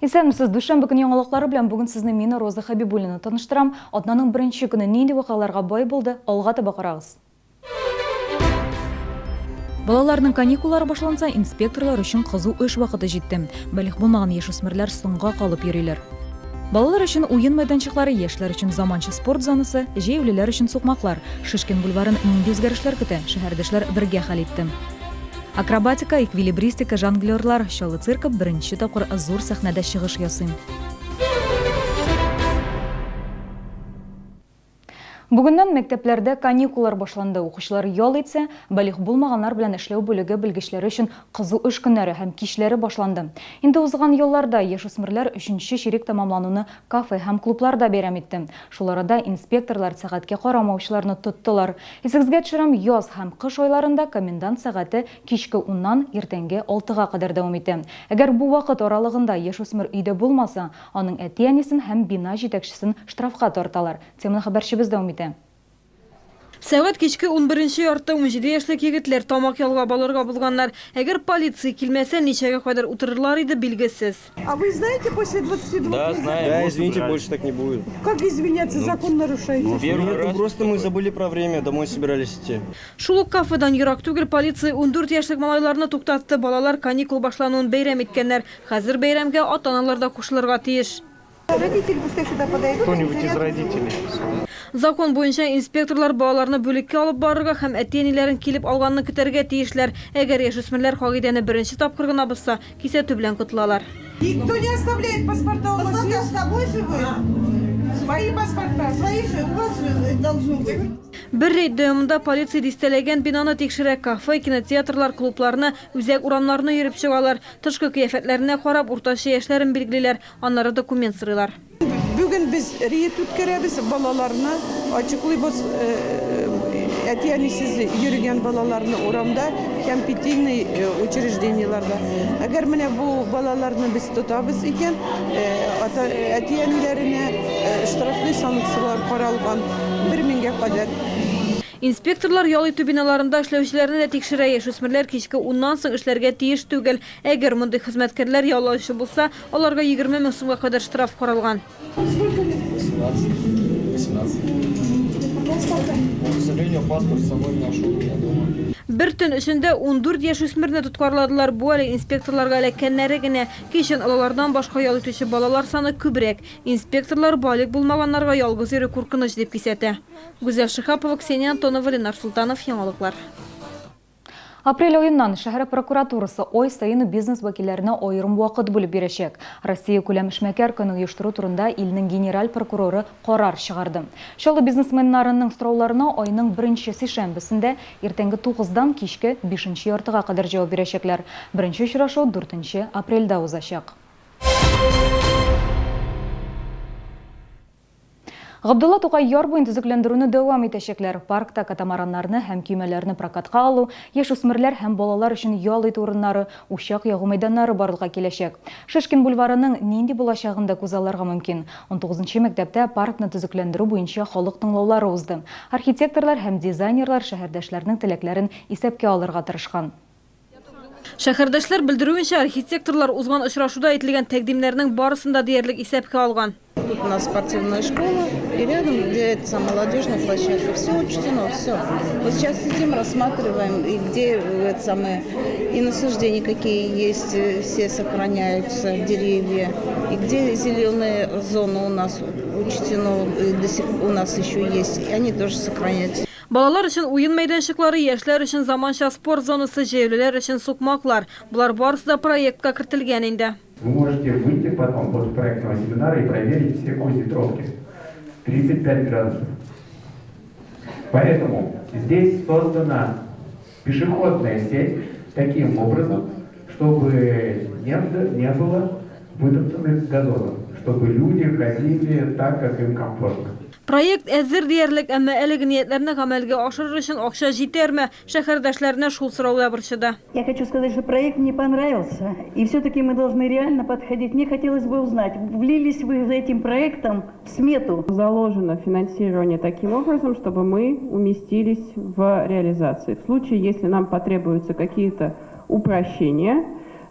Исәнмесез, дүшәмбе көне яңалыклары белән бүген сезне мин Роза Хабибуллина таныштырам. Атнаның беренче көне нинди вакыйгаларга бай булды? Алга таба карагыз. Балаларның каникуллары башланса, инспекторлар өчен кызу эш вакыты җитте. Бәлег булмаган яшүсмерләр соңга калып йөриләр. Балалар өчен уен мәйданчыклары, яшьләр өчен заманча спорт зонасы, җәяүлеләр өчен сукмаклар. Шишкин бульварын нинди үзгәрешләр көтә? Шәһәрдәшләр бергә хәл итте. Акробатика, эквилибристика, жонглерлар, чаллы циркы беренче тапкыр зур сәхнәдә чыгыш ясый. Бүгеннән мәктәпләрдә каникуллар башланды. Укучылар ял итсә, бәлег булмаганнар белән эшләү бүлеге белгечләре өчен кызу эш көннәре һәм кичләре башланды. Инде узган елларда яшүсмерләр 3нче чирек тамамлануны кафе һәм клубларда бәйрәм итте. Шул арада инспекторлар сәгатькә карамаучыларны тоттылар. Исегезгә төшерәм, яз һәм кыш айларында комендант сәгате кичке 10ннан иртәнге 6га кадәр дәвам итә. Әгәр бу вакыт аралыгында яшүсмер өйдә булмаса, аның әти-әнисен һәм бина җитәкчесен штрафка тарталар. Теманы хәбәрчебез дәвам итә. Сәгать кичке 11-нче яртта 17 яшьлек егетләр тамак ялга балырга булганнар. Әгәр полиция килмәсә, ничәгә кадәр утырырлар иде билгесез. А вы знаете, после 22 Да, нельзя? знаю. Да, извините, больше так не будет. Как извиняться, закон нарушаете? Первый раз. Просто мы забыли про время, домой собирались идти. Шул ук кафедан ерак түгел полиция 14 яшьлек малайларны туктатты. Балалар каникул башлануын бәйрәм иткәннәр. Хәзер бәйрәмгә ата-аналар да кушылырга тиеш. Родители пускай сюда подойдут. Кто-нибудь из родителей. Закон буенча инспекторлар балаларны бүлеккә алып барырга һәм әти-әниләрен килеп алганны көтәргә тиешләр. Әгәр яшүсмерләр кагыйдәне беренче тапкыр гына бозса, кисәтү белән котылалар. Никто не оставляет паспорта у вас. Паспорта с тобой же вы? Свои паспорта. Свои же, у вас же должно быть. Бер рейд дәвамында полиция дистәләгән бинаны тикшерә, кафе, кинотеатрлар, клубларны, үзәк урамнарны йөреп чыгалар. Тышкы кыяфәтләренә карап, уртача яшьләрен билгелиләр, аннары документ сорыйлар. Бүген без рейд үткәрәбез балаларны, ачыклыйбыз әти-әнисез йөргән балаларны урамда һәм питейный учреждениеларда. Әгәр менә бу балаларны без тотабыз икән, әти-әниләренә штрафлы санкциялар каралган 1000-гә кадәр. Инспекторлар ял итү биналарында эшләүчеләрне дә тикшерә. Яшүсмерләр кичке 10ннан соң эшләргә тиеш түгел. Әгәр мондый хезмәткәрләр ялаучы булса, аларга 20 мең сумга кадәр штраф каралган. 18. К сожалению, паспорт с собой не нашел, я думаю. Бер төн эчендә 14 яшүсмерне тоткарладылар. Бу әле инспекторларга эләккәннәре генә. Кичен алалардан башка ял итүче балалар саны күбрәк. Инспекторлар балык булмаганнарга ялгыз йөрү куркыныч дип кисәтә. Гүзәл Шихапова, Ксения Антонова, Ленар Султанов, яңалыклар. Апрель айыннан шәһәр прокуратурасы ой сайын бизнес вәкилләренә аерым вакыт бүлеп бирәчәк. Россия күләм эшмәкәр көнен оештыру турында илнең генераль прокуроры карар чыгарды. Чаллы бизнесменнарының сорауларына айның 1нче шәмбесендә иртәнге 9дан кичке 5нче яртыга кадәр җавап бирәчәкләр. Беренче очрашу 4 апрельдә узачак. Габдулла Тукай яр буен төзекләндерүне дәвам итәчәкләр. Паркта катамараннарны һәм көймәләрне прокатка алу, яшүсмерләр һәм балалар өчен ял итү урыннары, учак ягу мәйданнары барлыкка киләчәк. Шишкин бульварының нинди булачагын да күз алырга мөмкин. 19нчы мәктәптә паркны төзекләндерү буенча халык тыңлаулары узды. Архитекторлар һәм дизайнерлар шәһәрдәшләрнең теләкләрен исәпкә алырга тырышкан. Шәһәрдәшләр белдерүенчә, архитекторлар узган очрашуда әйтелгән тәкъдимнәрнең барысында диярлек исәпкә алган. Тут у нас спортивная школа, и рядом, где это молодежная площадка. Все учтено, все. Вот сейчас сидим, рассматриваем, и где это самое, и насаждения какие есть, все сохраняются, деревья. И где зеленые зоны у нас учтено, и до сих пор у нас еще есть, и они тоже сохраняются. Балалар өчен уен мәйданчыклары, яшьләр өчен заманча спорт зонасы, җәяүлеләр өчен сукмаклар. Булар барысы да проектка кертелгән инде. Вы можете выйти потом после проектного семинара и проверить все озеровки. 35 градусов. Поэтому здесь создана пешеходная сеть таким образом, чтобы не было вытоптанных газонов, чтобы люди ходили так, как им комфортно. Проект әзер диярлек, әмма әлеге ниятләрне гамәлгә ашырыр өчен акча җитәрме? Шәһәрдәшләренә шул сораулар борчыды. Я хочу сказать, что проект мне понравился, и все-таки мы должны реально подходить. Мне хотелось бы узнать, влились вы этим проектом в смету? Заложено финансирование таким образом, чтобы мы уместились в реализации. В случае, если нам потребуются какие-то упрощения,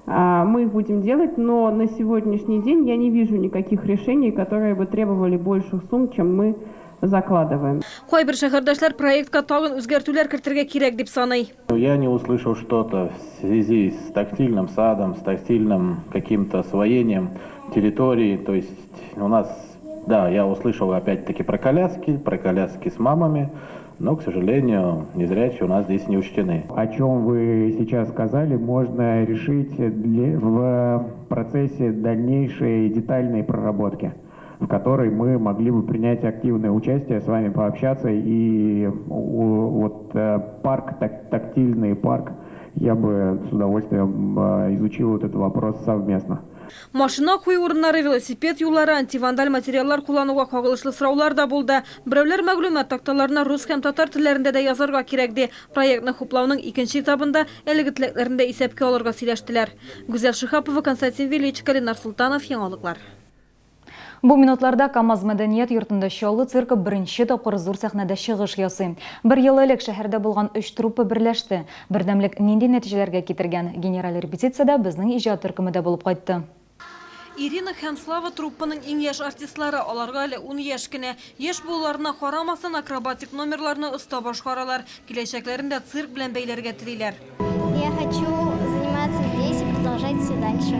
Мы их будем делать, но на сегодняшний день я не вижу никаких решений, которые бы требовали больших сумм, чем мы закладываем. Кайбер шәһәрдәшләр проектка тагын үзгәртүләр кертергә кирәк дип саный. Я не услышал что-то в связи с тактильным садом, с тактильным каким-то освоением территории. То есть у нас, да, я услышал опять-таки про коляски с мамами, но, к сожалению, незрячие у нас здесь не учтены. О чем вы сейчас сказали, можно решить в процессе дальнейшей детальной проработки, в которой мы могли бы принять активное участие, с вами пообщаться. И вот парк, тактильный парк, я бы с удовольствием изучил вот этот вопрос совместно. Машина кую урыннары, велосипед юллары, антивандаль материаллар куллануга кагылышлы сораулар да булды. Берәүләр мәгълүмат такталарына рус һәм татар телләрендә дә язарга кирәк ди. Проектны хуплауның икенче этабында әлеге теләкләрендә исәпкә алырга сөйләштеләр. Гүзәл Шихапова, Константин Величко, Ленар Султанов, яңалыклар. Бу минутларда КАМАЗ мәдәният йортында Чаллы циркы беренче тапкыр зур сәхнәдә чыгыш ясый. Бер ел элек шәһәрдә булган 3 труппа берләште. Бердәмлек нинди нәтиҗәләргә китергән? Генераль репетициядә безнең иҗат төркемендә булып кайтты. Ирина һәм Слава труппаның иң яшь артистлары, аларга әле 10 яшь кенә. Яшь булуларына карамастан акробатик номерларны оста башкаралар. Киләчәкләрендә цирк белән бәйләргә телиләр. Я хочу заниматься здесь и продолжать все дальше.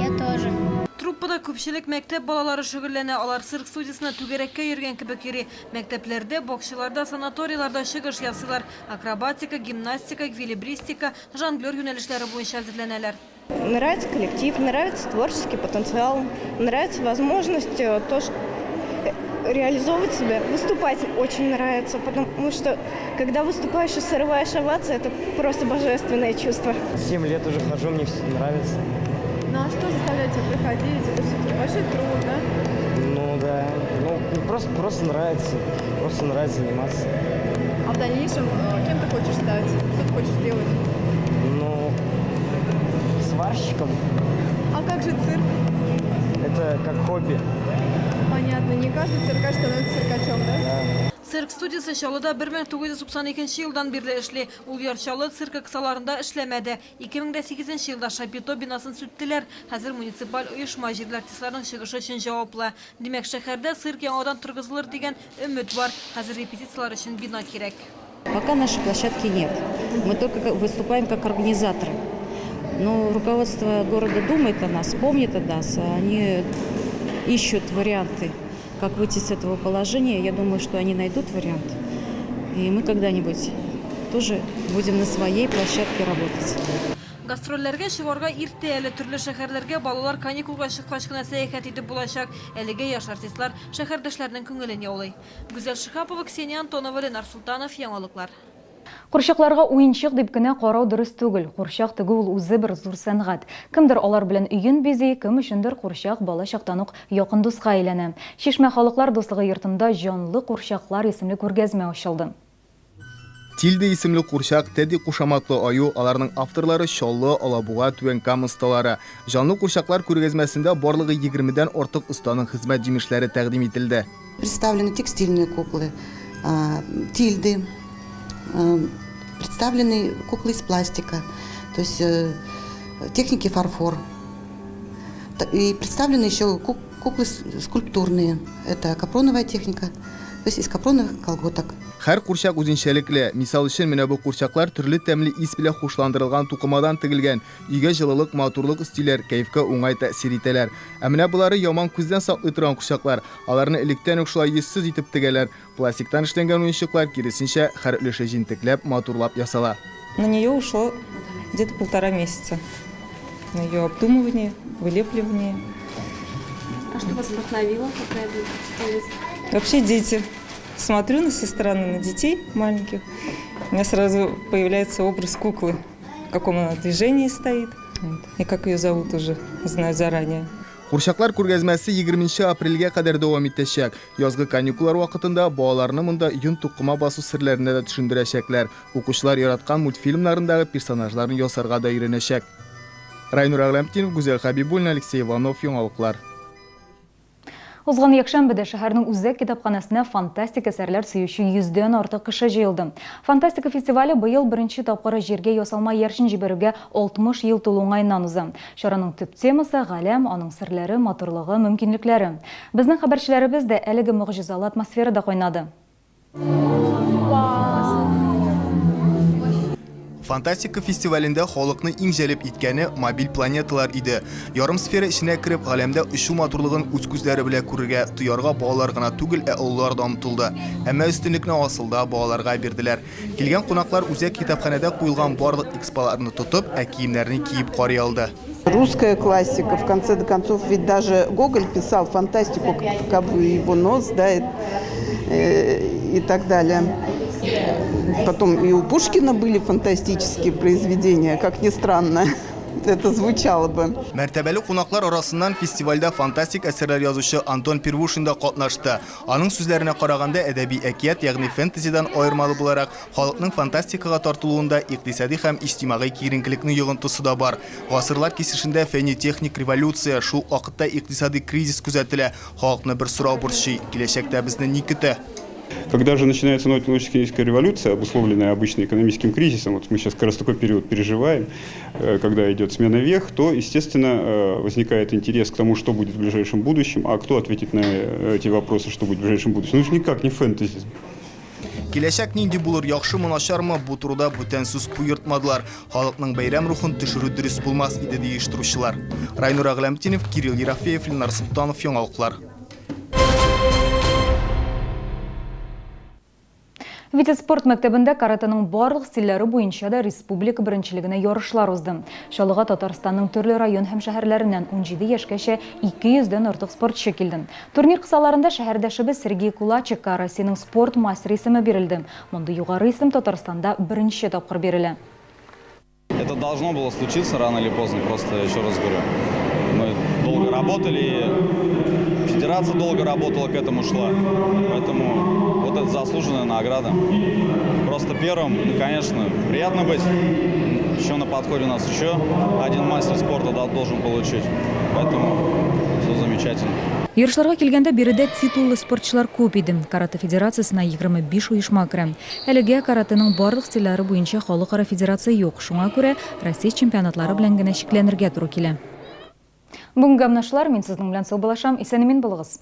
Я тоже. Труппада күпчелек мәктәп балалары шөгыльләнә. Алар цирк студиясына түгәрәккә йөргән кебек йөри. Мәктәпләрдә, боксчыларда, санаторийларда чыгыш ясыйлар. Акробатика, гимнастика, эквилибристика, жонглер юнәлешләре буенча әзерләнәләр. Нравится коллектив, нравится творческий потенциал, нравится возможность тоже реализовывать себя. Выступать очень нравится, потому что когда выступаешь и срываешь овации, это просто божественное чувство. 7 лет уже хожу, мне все нравится. Ну а что заставляет тебя приходить? Это все-таки большой труд, да? Ну да, просто нравится заниматься. А в дальнейшем кем ты хочешь стать? Что ты хочешь делать? Ну, сварщиком. А как же цирк? Это как хобби. Понятно, не каждый циркач становится циркачом, да? Цирк студиясы Чаллыда 1992 елдан бирле эшли. Ул яр Чаллы циркы кысаларында эшләмәде. 2008 елда Шапито бинасын сүттеләр. Хәзер муниципаль оешма җирле артистларның чыгышы өчен җаваплы. Димәк, шәһәрдә цирк яңадан торгызылыр дигән өмет бар. Хәзер репетициялар өчен бина кирәк. Пока нашей площадки нет. Мы только выступаем как организаторы. Но руководство города думает о нас, помнит о нас. Они ищут варианты, как выйти с этого положения. Я думаю, что они найдут вариант. И мы когда-нибудь тоже будем на своей площадке работать. Гастрольләргә чыгарга иртә әле төрле шәһәрләргә балалар каникулга чыккач кына сәяхәт итеп булачак. Әлегә яшь артистлар шәһәрдәшләрнең күңелен яулый. Гүзәл Шихапова, Ксения Антонова, Ленар Султанов, яңалыклар. Курчакларга уенчык дип кенә карау дөрес түгел. Курчак тегү ул үзе бер зур сәнгать. Кемдер алар белән өен бизи, кем өчендер курчак бала чактан ук якын дуска әйләнә. Шишмә халыклар дуслыгы йортында җанлы курчаклар исемле күргәзмә ачылды. Тилде исемле курчак Тедди кушаматлы аю, аларның авторлары Чаллы, Алабуга, Түбән Кама осталары. Җанлы курчаклар күргәзмәсендә барлыгы 20-дән артык останың хезмәт җимешләре тәкъдим ителде. Представлены текстильные куклы, тильды, представлены куклы из пластика, то есть техники фарфор. И представлены еще куклы скульптурные, это капроновая техника, то есть из капроновых колготок. Һәр курчак үзенчәлекле. Мисал өчен, менә бу курчаклар төрле тәмле ис белән хушландырылган тукымадан тегелгән. Өйгә җылылык, матурлык истиләр, кәефкә уңай тәэсир итәләр. Ә менә булары яман күздән саклый торган курчаклар. Аларны электән үк шулай ессез итеп тегәләр. Пластиктан эшләнгән уенчыклар киресенчә һәр өлеше җентекләп, матурлап ясала. На нее ушло где-то 1,5 месяца. На ее обдумывание, вылепливание. А что вас вдохновило? Вообще дети. Смотрю со стороны на детей маленьких, у меня сразу появляется образ куклы, в каком она движении стоит, и как ее зовут уже, знаю заранее. Курчаклар күргәзмәсе 20 апрельгә кадәр дәвам итәчәк. Язгы каникуллар вакытында балаларны монда йон тукыма басу серләренә дә төшендерәчәкләр. Укучылар яраткан мультфильмнарындагы персонажларны ясарга да өйрәнәчәк. Райнур Агламтинов, Гүзәл Хабибуллина, Алексей Иванов, яңалыклар. Узган якшәмбедә шәһәрнең Үзәк китапханәсенә фантастик әсәрләр сөюче 100дән артык кеше җыелды. Фантастика фестивале быел беренче тапкыр җиргә ясалма яршын җибәрүгә 60 ел тулуңайнан уза. Шараның төп темасы галәм, аның серләре, матурлыгы, мөмкинлекләре. Безнең хәбәрчеләребез дә әлеге мөгъҗизалы атмосферада кайнады. Фантастика фестивалендә халыкны иң җәлеп иткәне мобиль планеталар иде. Ярым сфера эченә кереп, галәмдә очу матурлыгын үз күзләре белән күрергә тоярга балалар гына түгел, олылар да омтылды. Әмма өстенлекне асылда балаларга бирделәр. Килгән кунаклар Үзәк китапханәдә куелган барлык экспаларны тотып, киемнәрне киеп карый алды. Русская классика, в конце концов, ведь даже Гоголь писал фантастику как таковую, его нос, да, и так далее. Потом и у Пушкина были фантастические произведения, как ни странно. Это звучало бы. Мәртәбәле кунаклар арасыннан фестивальдә фантастик әсәрләр язучы Антон Первушин да катнашты. Аның сүзләренә караганда, әдәби әкият, ягъни фэнтезидан аермалы буларак, халыкның фантастикага тартылуында икътисади һәм иҗтимагый киеренкелекне йогынтысы да бар. Гасырлар кисешендә фәнни-техник революция, шул вакытта икътисади кризис күзәтелә. Халыкны бер сорау борчый, киләчәктә безне ни көтә? Когда же начинается научно-техническая революция, обусловленная обычно экономическим кризисом, вот мы сейчас как раз такой период переживаем, когда идет смена вех, то, естественно, возникает интерес к тому, что будет в ближайшем будущем, а кто ответит на эти вопросы, что будет в ближайшем будущем. Ну, никак не фэнтези. Киләчәк нинди булыр, яхшымы, начармы, бу турыда бүтән сүз куертмадылар. Халыкның бәйрәм рухын төшерү дөрес булмас иде ди оештыручылар. Райнур Агләмтинов, Кирилл Ерофеев, Ленар Султанов, яңалыклар. Витязь спорт мәктәбендә каратының барлык стильләре буенча да республика беренчелегенә ярышлар узды. Шалыга Татарстанның төрле район һәм шәһәрләреннән 17 яшькәчә 200дән артык спортчы килде. Турнир кысаларында шәһәрдәшебез Сергей Кулачикка Россиянең спорт мастеры исеме бирелде. Монда югары исем Татарстанда беренче тапкыр бирелә. Это должно было случиться рано или поздно, просто еще раз говорю. Мы долго работали, федерация долго работала, к этому шла. Поэтому вот это заслуженная награда. Просто первым, конечно, приятно быть. Еще на подходе у нас еще один мастер спорта должен получить. Поэтому все замечательно. Ярышларга килгәндә биредә титуллы спортчылар күп иде. Карате федерациясына 25 оешма керә. Әлегә каратеның барлык стильләре буенча халыкара федерация юк. Шуңа күрә Россия чемпионатлары белән генә шикләнергә туры килә. Бүгенге амнашлар, мин сезнең белән сау булашам, исән-имин булыгыз.